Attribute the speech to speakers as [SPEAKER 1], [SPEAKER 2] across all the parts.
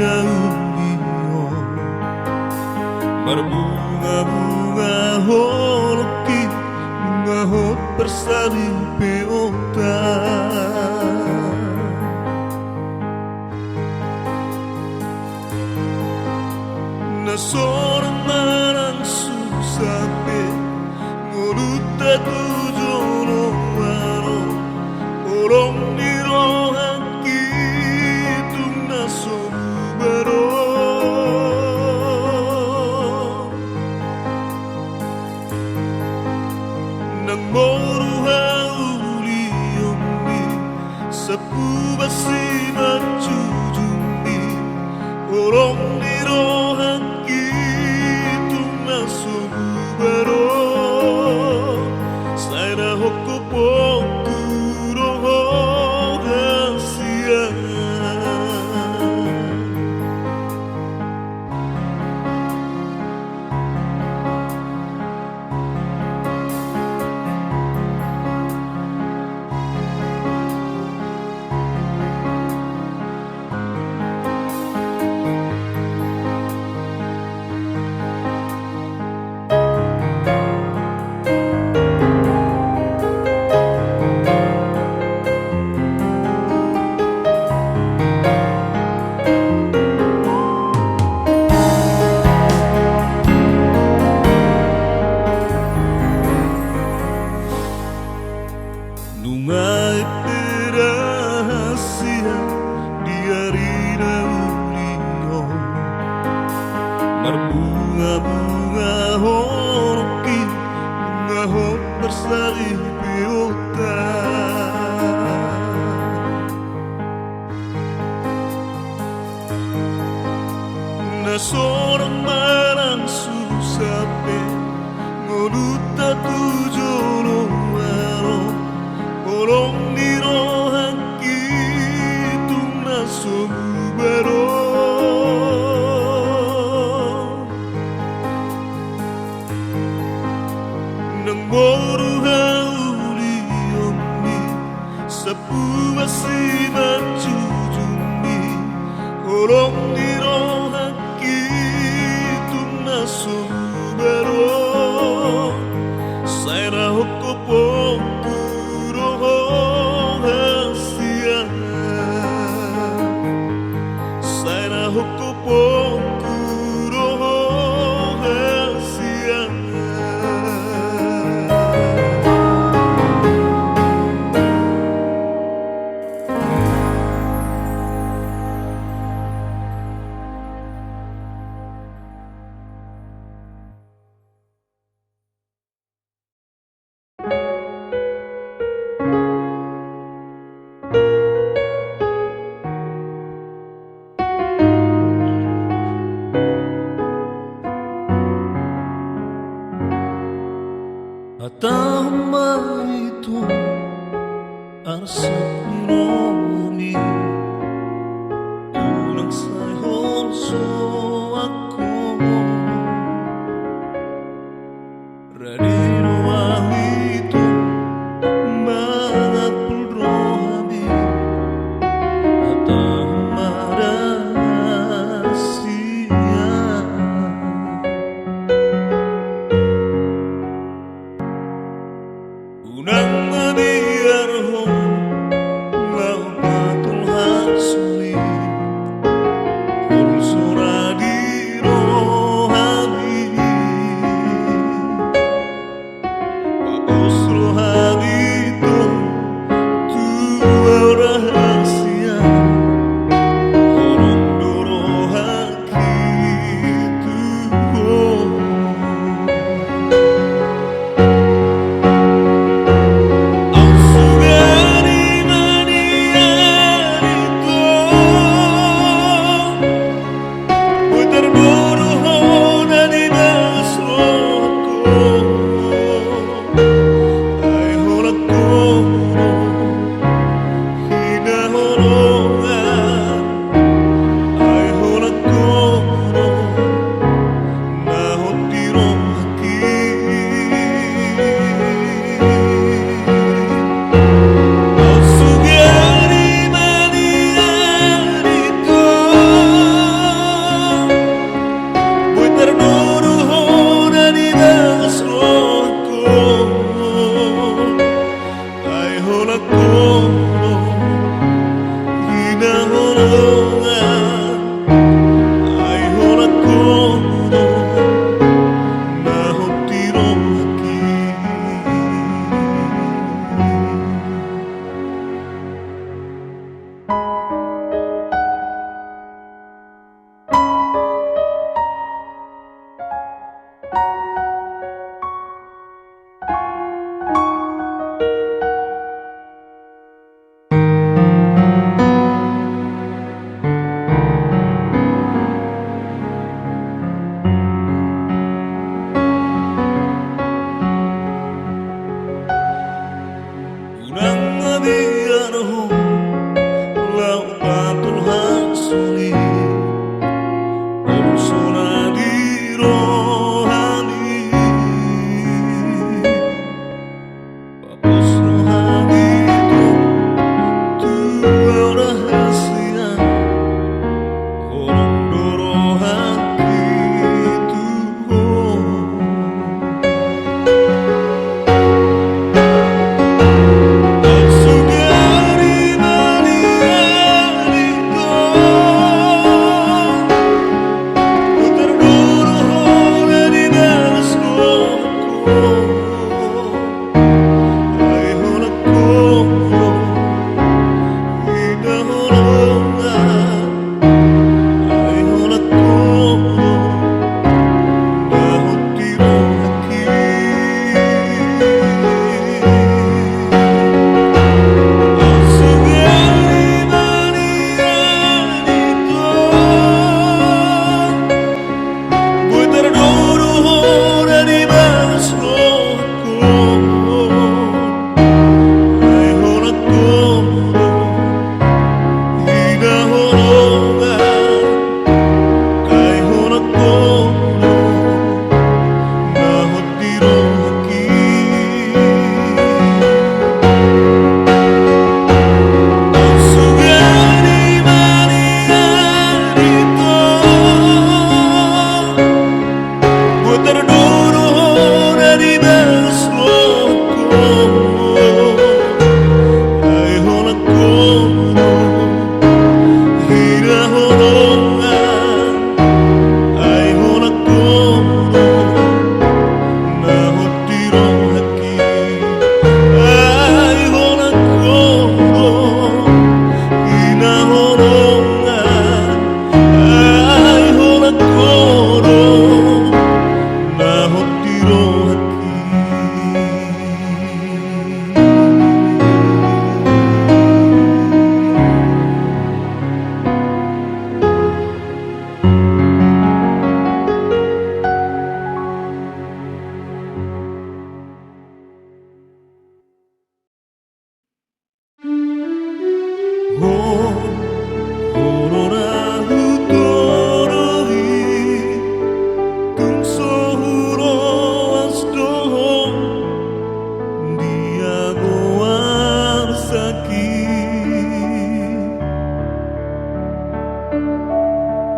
[SPEAKER 1] raulio berbunga-bunga holoki bunga hot bersalin peota na seorang marang susape ngoluta tujono waro orang dirohan kitung na sobaro nang moruha uliyombi sapu basi macujumbi orang dirohan kitung na sobaro saya hokko pokuro rahasia Numai rahasia di hari raulio berbunga-bunga horoki bunga hot bersalin peota na seorang marang susape ngoluta tujono waro orang dirohan kitung na sobaro nang moruha uliyombi sapu basi macujumbi orang dirohan kitung na sobaro saya hokko pokuro rahasia saya hokko pokuro rahasia Atau itu arsap nironi unang sayhon so ako radiro ahito manat pulrohabi atau marasia unang maniarho lau patul hatsuli ulsura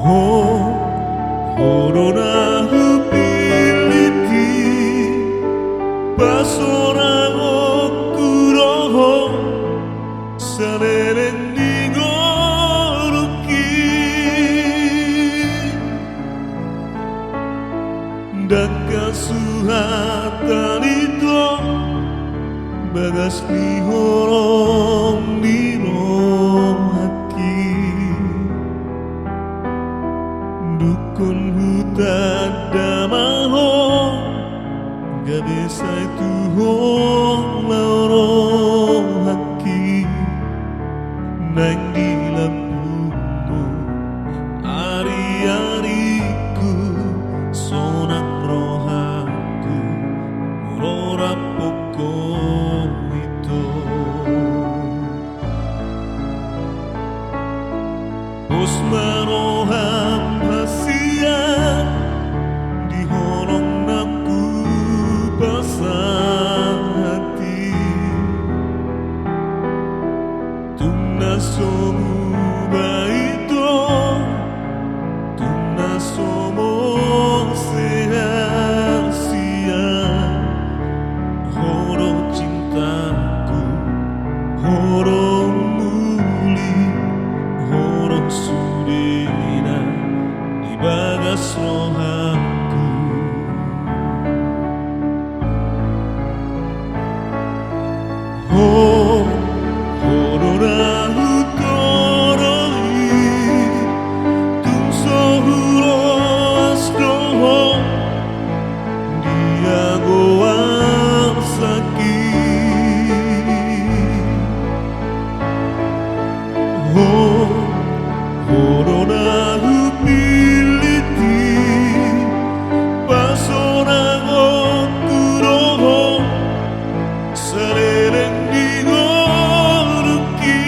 [SPEAKER 1] Oh, corona humility, pasora okuroho, saleren nigoroki, dakasuhatan itu, bagas nihorong nirohaki. Dukun hutan damaho gabe sai tuhong lauro haki nang di lampumu ari-ariku sonak rohaku murora poko itu Osmaroham hasia di holong naku basah hati tuna somu baito tuna somo sia-sia horo cintaku horo sudina di bagas rohaku. Oh, corona hutoroi, tumso huro asroho, dia goang sakit. Oh, corona humility, pasora okuroho, saleren nigoroki.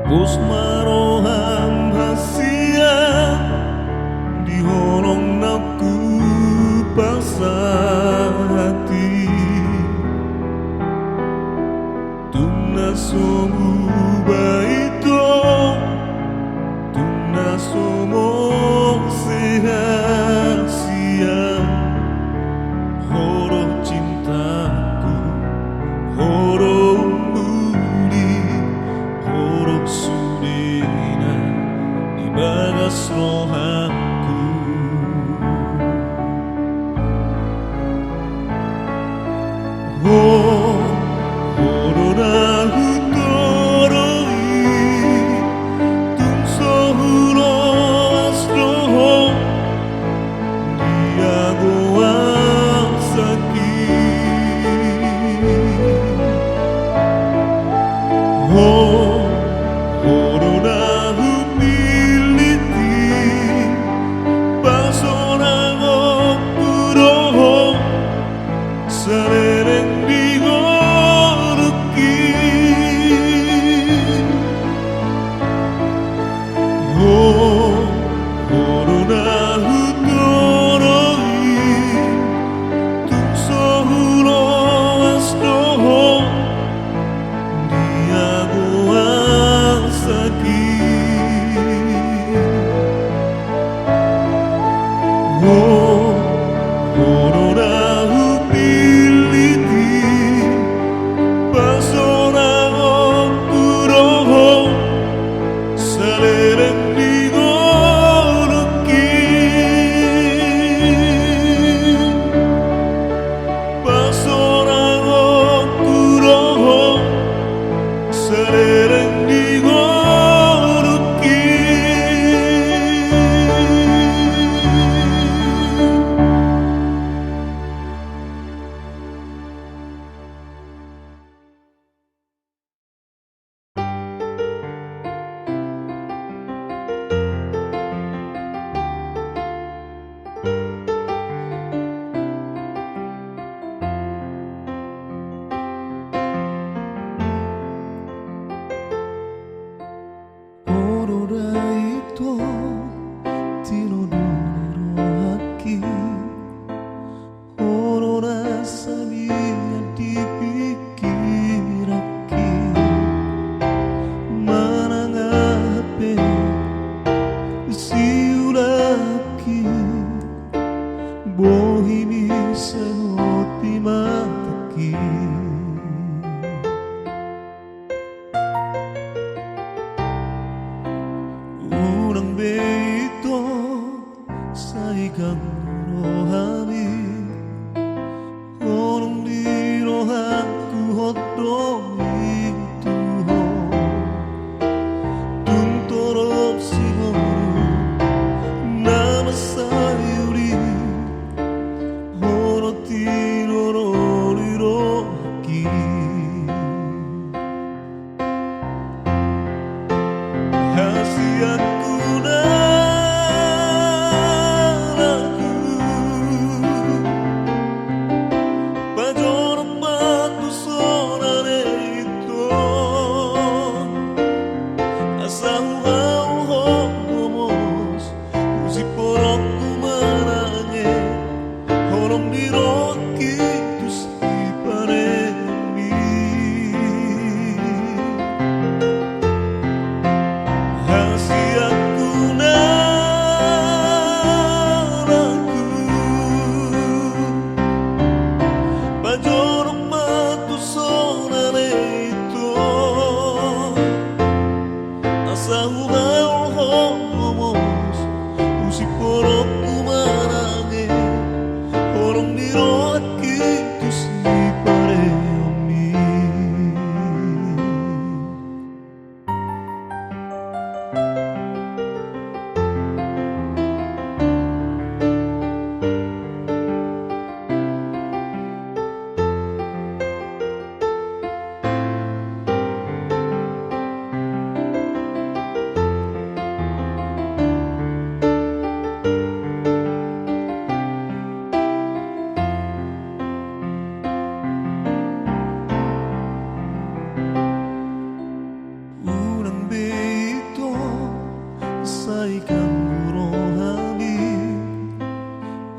[SPEAKER 1] Osmaroham hasia di holong naku basah hati tuna somu baito tuna somo sia-sia horo cintaku horo sudina di bagas rohaku. Oh, corona hutoroi, lagi. Urang beito saigang rohani Orang di rohanku hodong itu Tuntorop simoru nama sayuri Horoti rorori roki Hasiatku naraku Pajoram batu sonare itu Asal homos Usi porokku mananye Horom di roki tus di paremi Hasiatku naraku Pajoram batu sonare itu Asal homos Usi porokku mananye Horom di roki tus di paremi Urang beito saigang rohani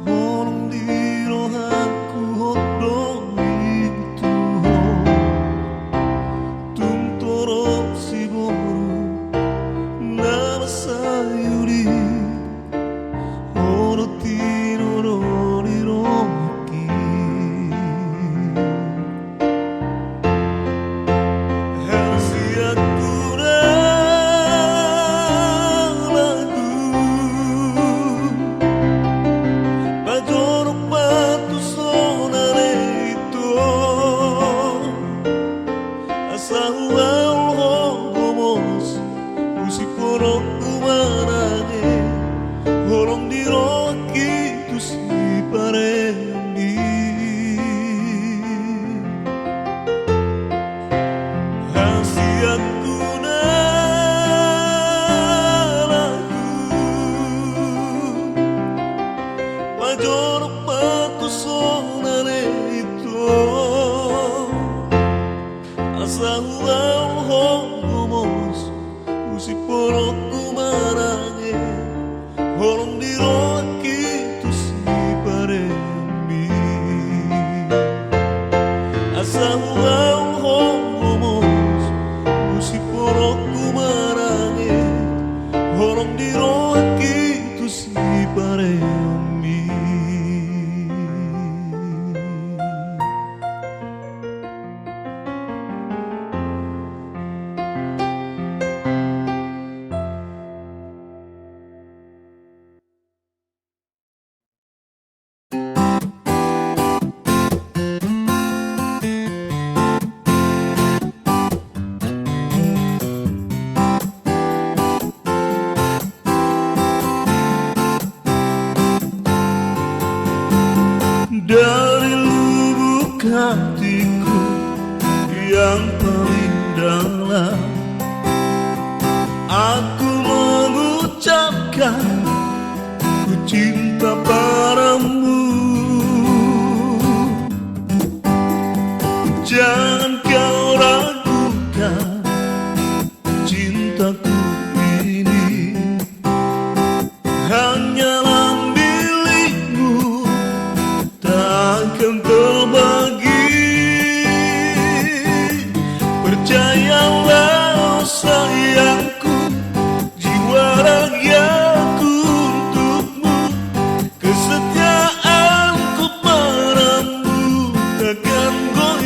[SPEAKER 1] Orang di rohanku hodong itu Tuntorop simoru nama sayuri Horoti rorori roki Hasiatku naraku Pajoram batu sonare itu Asal homos Usi porokku mananye Horom di roki tus di paremi Hasiatku naraku Pajoram batu sonare itu Asal homos Usi porokku mananye Horom di roki tus di paremi Asal homos Usi porokku mananye Horom di roki tus di paremi Dari lubuk hatiku yang paling dalam Aku mengucapkan ku cinta padamu Jangan kau ragukan cintaku ini Hanyalah milikmu takkan terbagi Percayalah sayangku jiwa ragaku untukmu Kesetiaanku padamu takkan goyah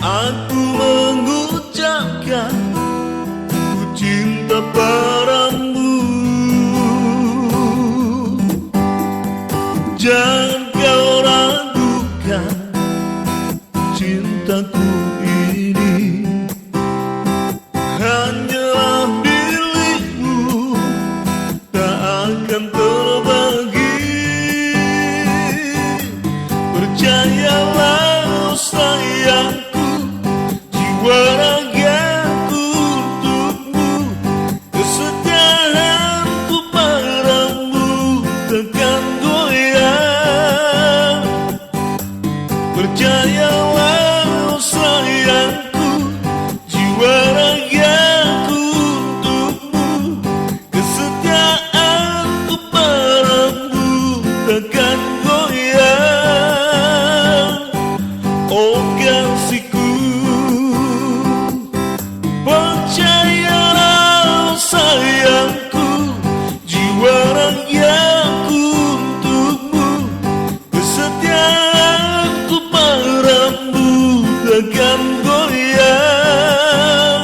[SPEAKER 1] Aku mengucapkan ku cinta padamu. Jangan kau ragukan cintaku ini, hanyalah milikmu, tak akan terbagi. Percayalah sayangku, jiwa ragaku untukmu, kesetiaanku padamu takkan goyah. Percayalah sayangku, jiwa ragaku untukmu, kesetiaanku padamu takkan goyah. Oh kasihku, percayalah sayangku, jiwa ragaku untukmu, kesetiaanku padamu takkan goyah.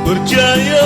[SPEAKER 1] Percaya